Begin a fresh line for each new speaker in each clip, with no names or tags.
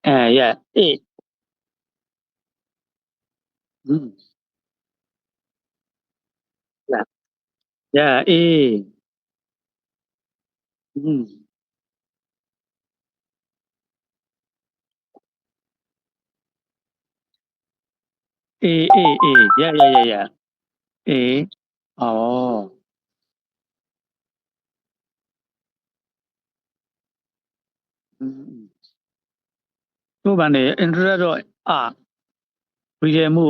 Yeah. A. Mm. Yeah. Yeah. A. Mm. A. Yeah. Yeah. Yeah. Yeah. A. Oh. Mm. သူ့ဘာနေ interest တော့ဝီရမှု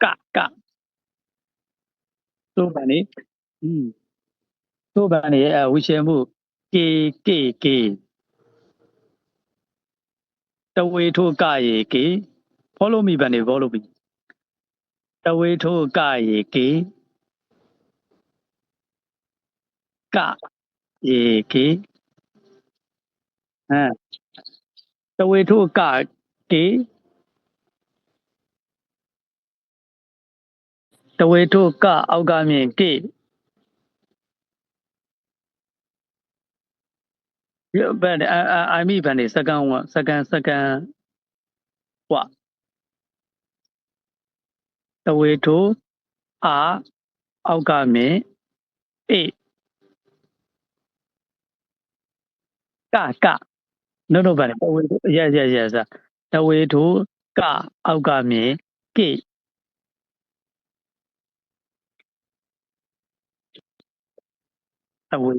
ကသူ့ဘာနေอืมသူ့ဘာနေဝီရမှု K တဝေထိုးကရေ K follow me ဘာနေ follow me တဝေထိုးကရေ K ကရေ K တဝေထိုးက K တဝေထိုးကအောက်ကမြင် K ဘယ်I mean ဘာနေ second one second what တဝေထိုးအောက်ကမြင် A က no ဘာနေတဝေထိုး yes တဝေထိုးကအောက်ကမြင် K တဝေ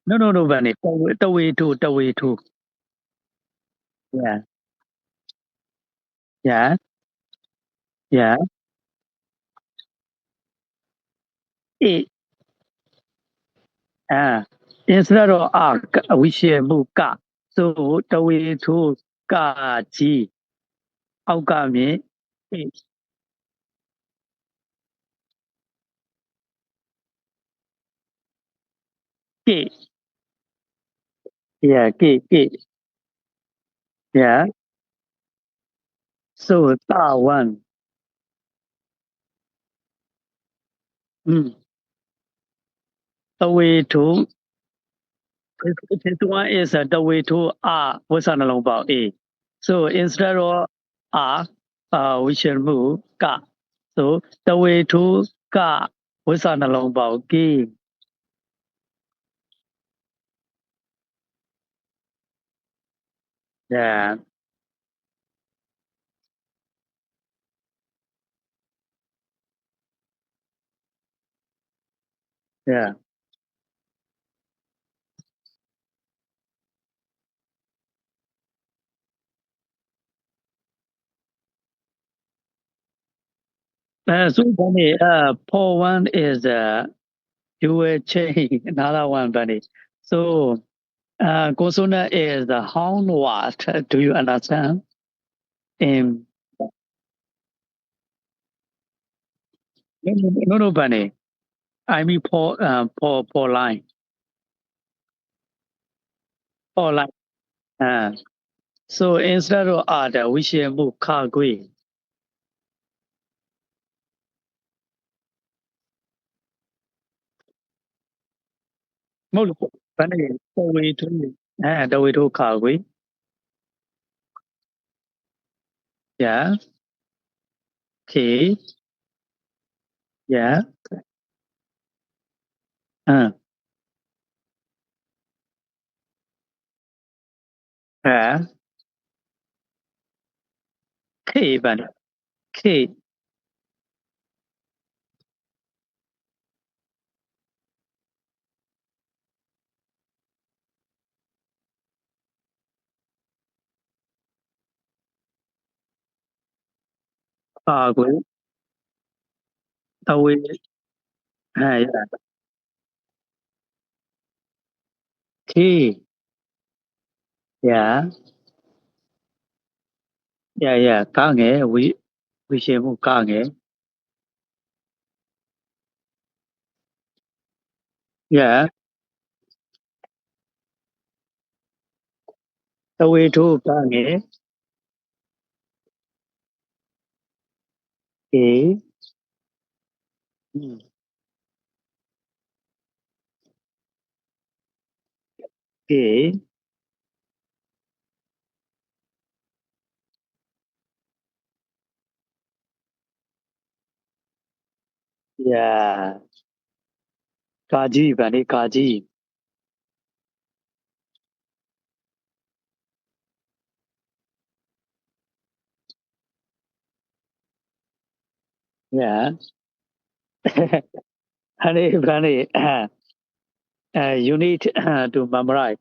no ဘာနေတဝေထိုး yeah yeah yeah A instead of ဝိရှေမှုက so တဝေထိုးကကြီးအောက်ကမြင် A K yeah K yeah so တာ1တဝေထိုး this one is တဝေထိုးဝတ်စာနှလုံးပေါက် A so instead of ဝိရှေမှုက so တဝေထိုးကဝတ်စာနှလုံးပေါက် K yeah yeah so funny for one is you will change another one bunny so consonant is the how what do you understand in no bunny I mean for line for line so instead of other we should move car gui မဟုတ်လို့ဘယ်နဲ့တော်ဝေထိုးတော်ဝေထိုးခါကွေ yeah okay yeah အဲK ဘယ်နဲ့ K ခါကွေတော်ဝေyeah K yeah yeah ကားငယ်ဝီရှေမှုကားငယ် yeah တော်ဝေထိုးကားငယ် K K Yeah. Kaji, Bunny, Kaji. Yeah. Honey, Bunny, you need to memorize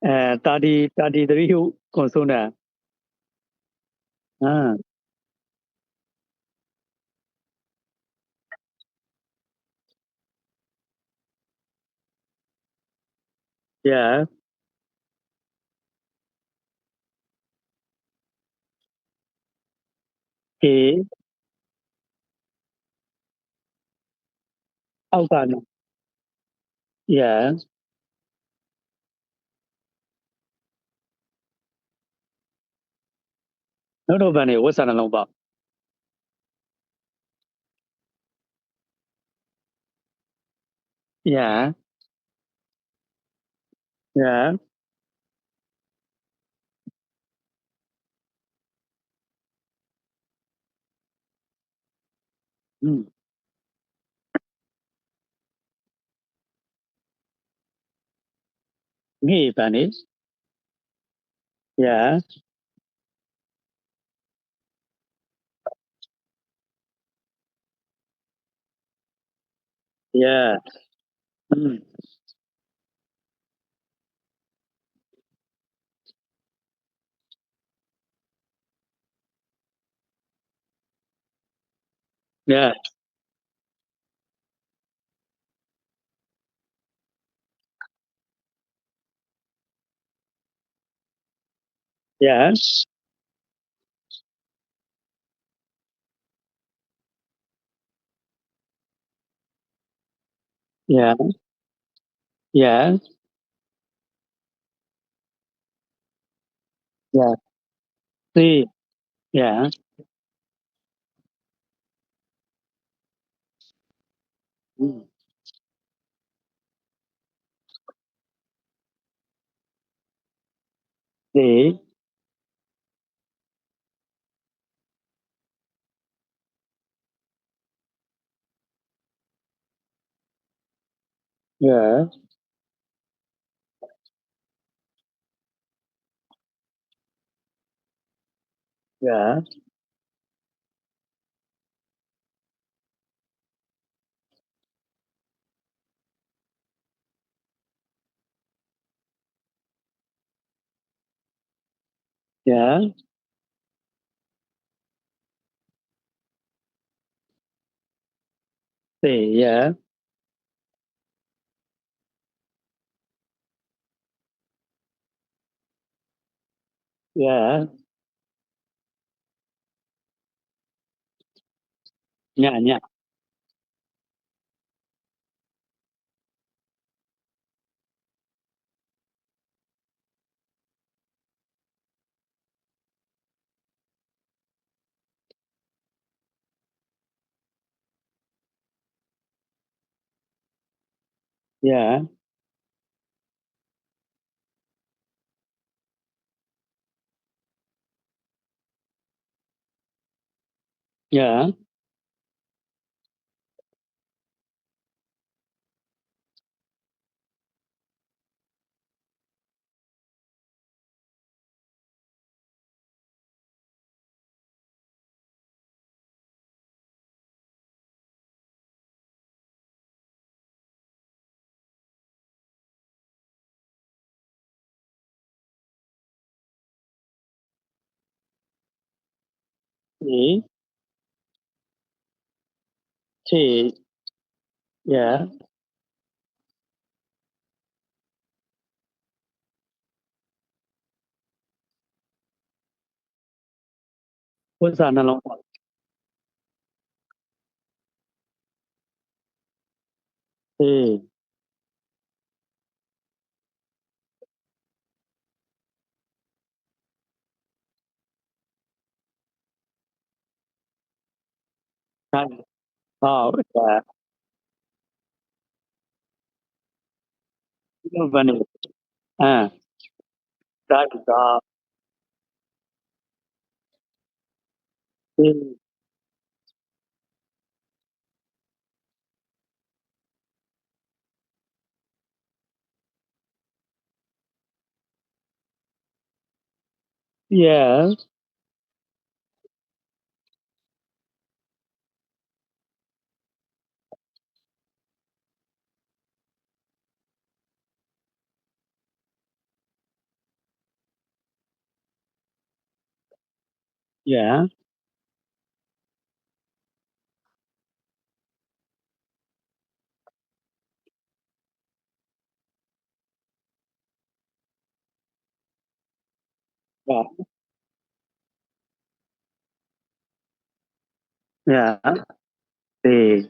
33 consonant. Ah, yeah. A, Alcano. Yeah. No, Bunny, what's an along about? Yeah. Yeah. Mm. Me, Bunny. Yeah. Yeah. Mm. Yeah. Yeah. Yeah. Yeah. Yeah. C. Yeah. Mm. D. Yeah. Yeah. Yeah. C. Yeah. Yeah. Yeah. Yeah. Yeah. Yeah. C. T. Yeah. What's an along about? C. Oh, yeah. No, Bunny. Ah, that is C. Yeah. Yeah. Yeah. Yeah. The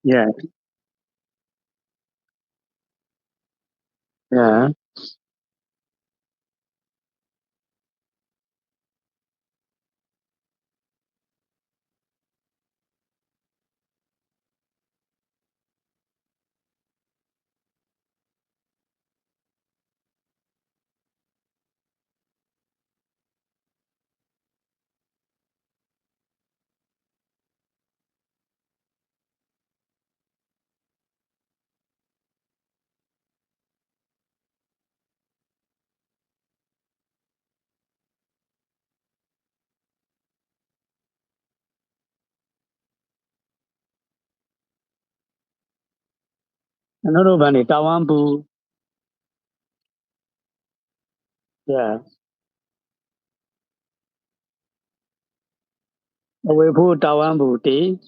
yeah. Yeah. Another one is Tawambu. Yeah. Away put Tawambu tea.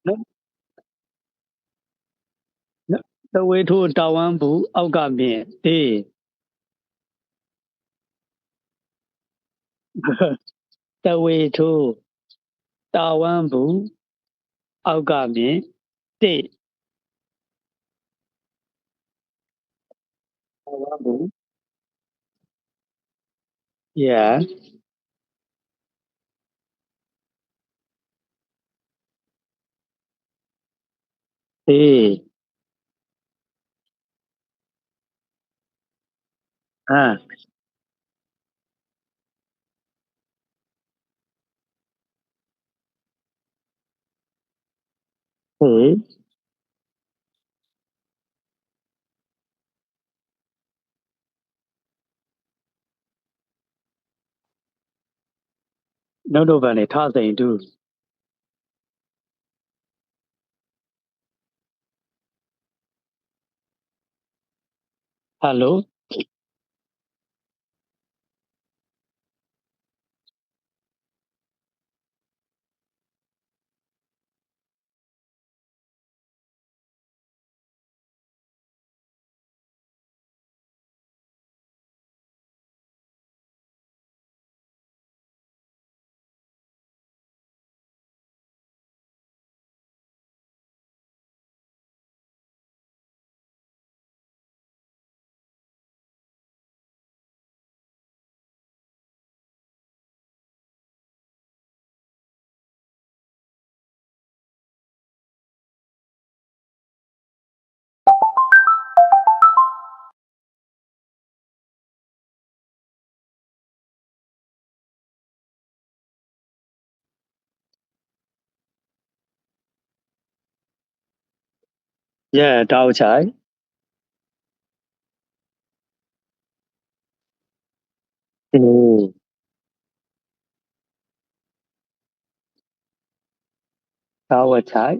No, no. The way to Tawambu, Augami tea. The way to Tawambu, Augami tea. Tawambu. Yeah. Tea. Ah. Tea. No, one is Tarzan too. Hello. Yeah, Tao Chai. Oh, Tao Chai.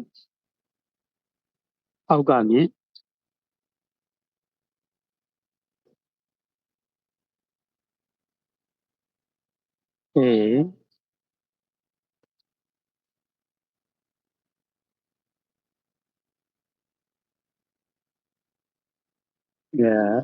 Augami. Tea. Yeah.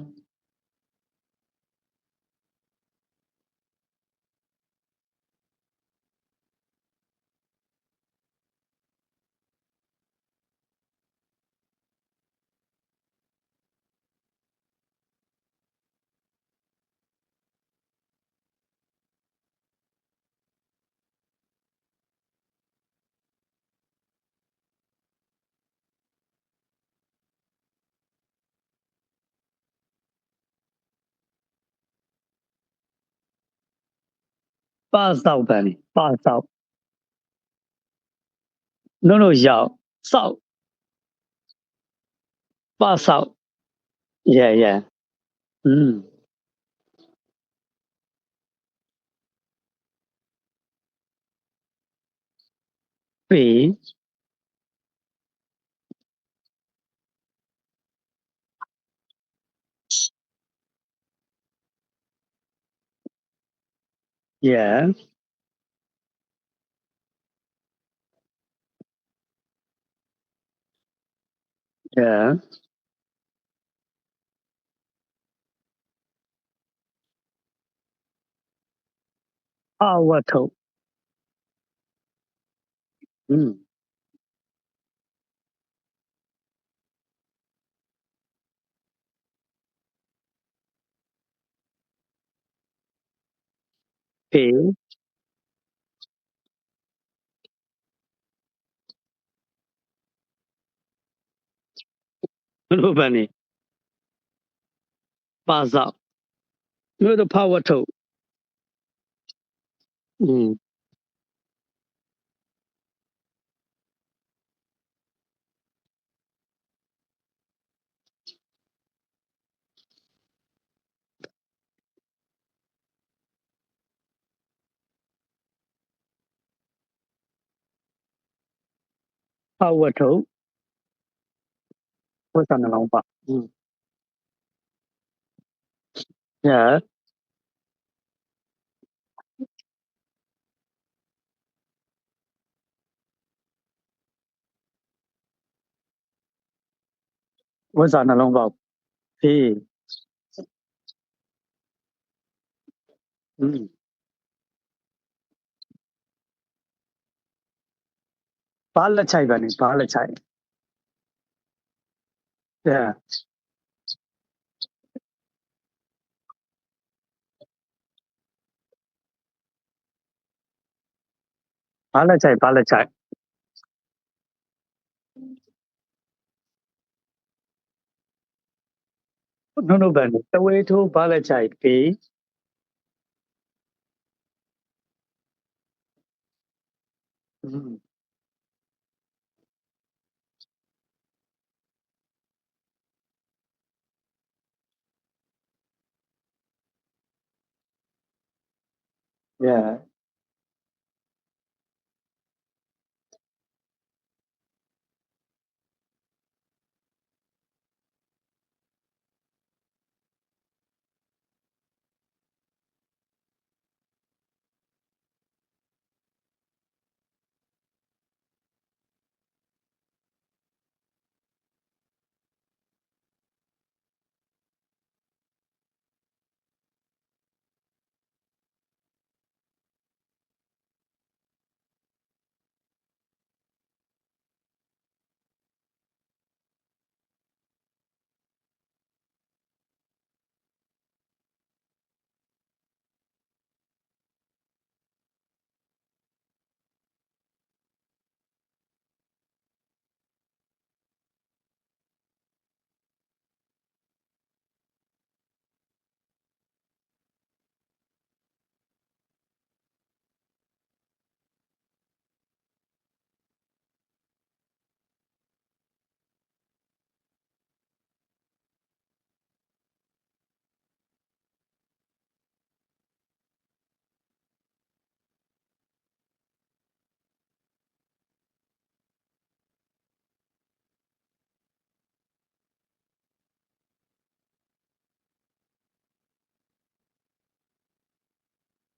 Pass out, Benny. Pass out. No, yao. Sao. Pa sao. Yeah. Mm. P. Yeah. Yeah. Power to. Mm. P. No, Bunny. Pa sao. No, the power to. Mm. Power to. What's on the long part? Mm. Yeah. What's on the long part? P. Mm. Pala chai, Bunny. Pala chai. Yeah. Pala chai. Pala chai. No, Bunny. The way to Pala chai. P. Mm. Yeah.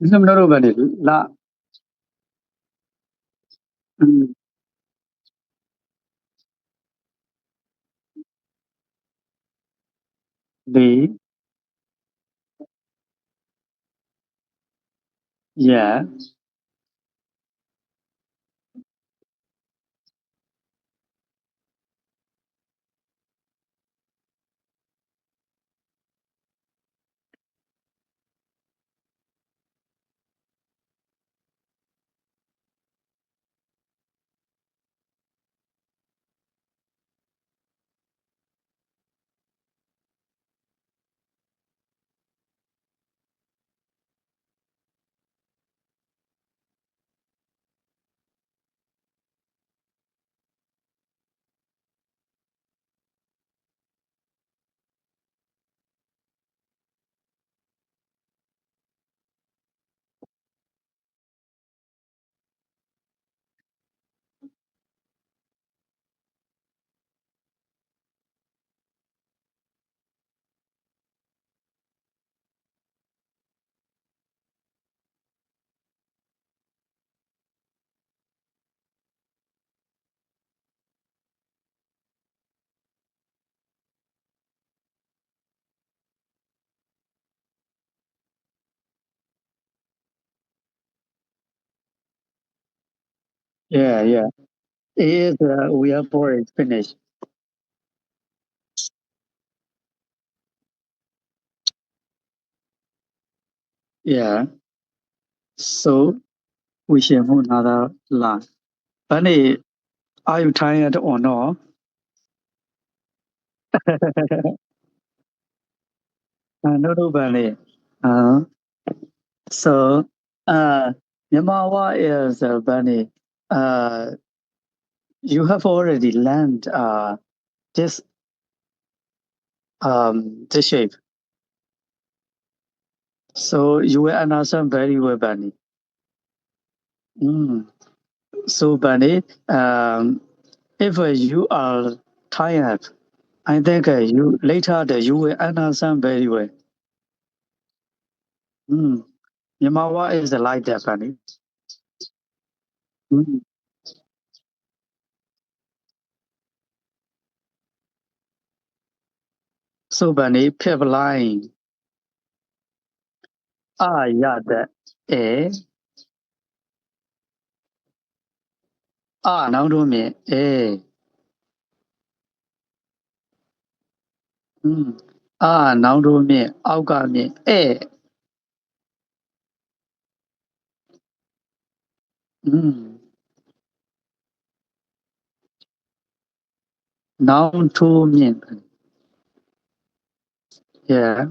No, Bunny. La. Mm. B. Yeah. Yeah. It is, we are for it finished. Yeah. So we should move another line. Bunny, are you tired or not? No, Bunny. Uh, so, Yamawa is Bunny. Uh, you have already learned this this shape. So you will understand very well, Bunny. Mm. So, Bunny, if you are tired, I think you later you will understand very well. Mm. Yamawa is like that, Bunny. Mm. So, Bunny, pip line. Yeah, that. Now do me. Mm. Now do me. Auga me. Mm. Now to me. Yeah.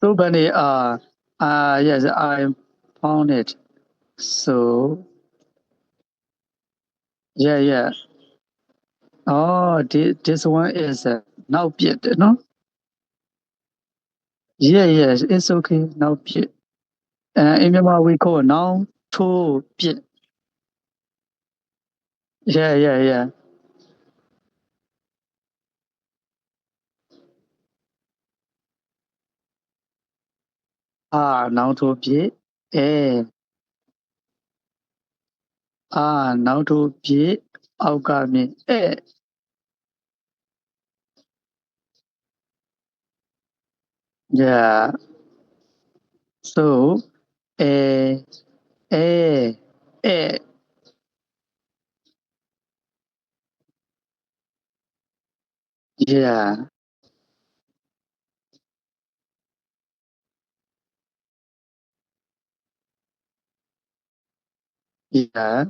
So, Bunny, yes, I found it. So, yeah. Oh, this one is now bit, no? Yeah, yes, it's okay. Now bit. In Myanmar, we call now to bit. Yeah. Now to bit. Now to bit. Auga me. Yeah. So, eh, eh, eh. Yeah. Yeah.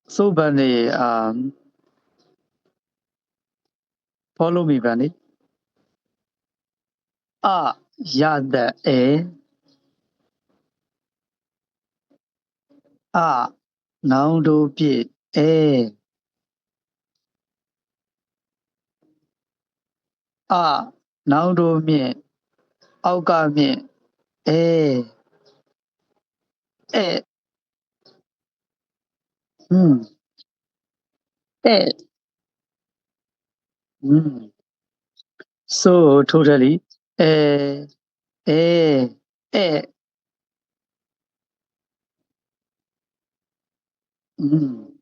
So, Bunny, follow me, Bunny. Yeah, the now to bit. Now to me. Auga me. Eh. Mm. Eh. Mm. So, totally. Eh. Eh. Eh. Mm.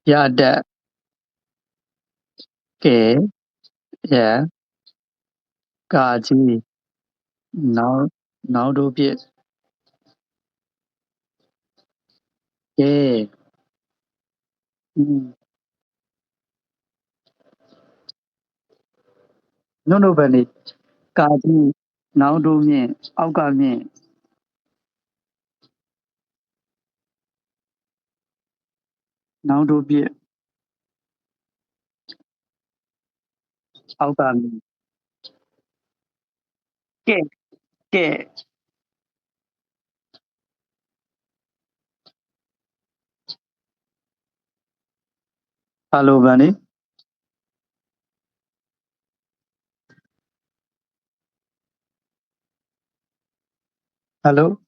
Yeah, that. Okay. Yeah. Gaji. Now to bit. Mm. No, Bunny. Gaji. Now to me. Auga me. Now to bit. Auga me. Ke. Ke. Hello, Bunny. Hello.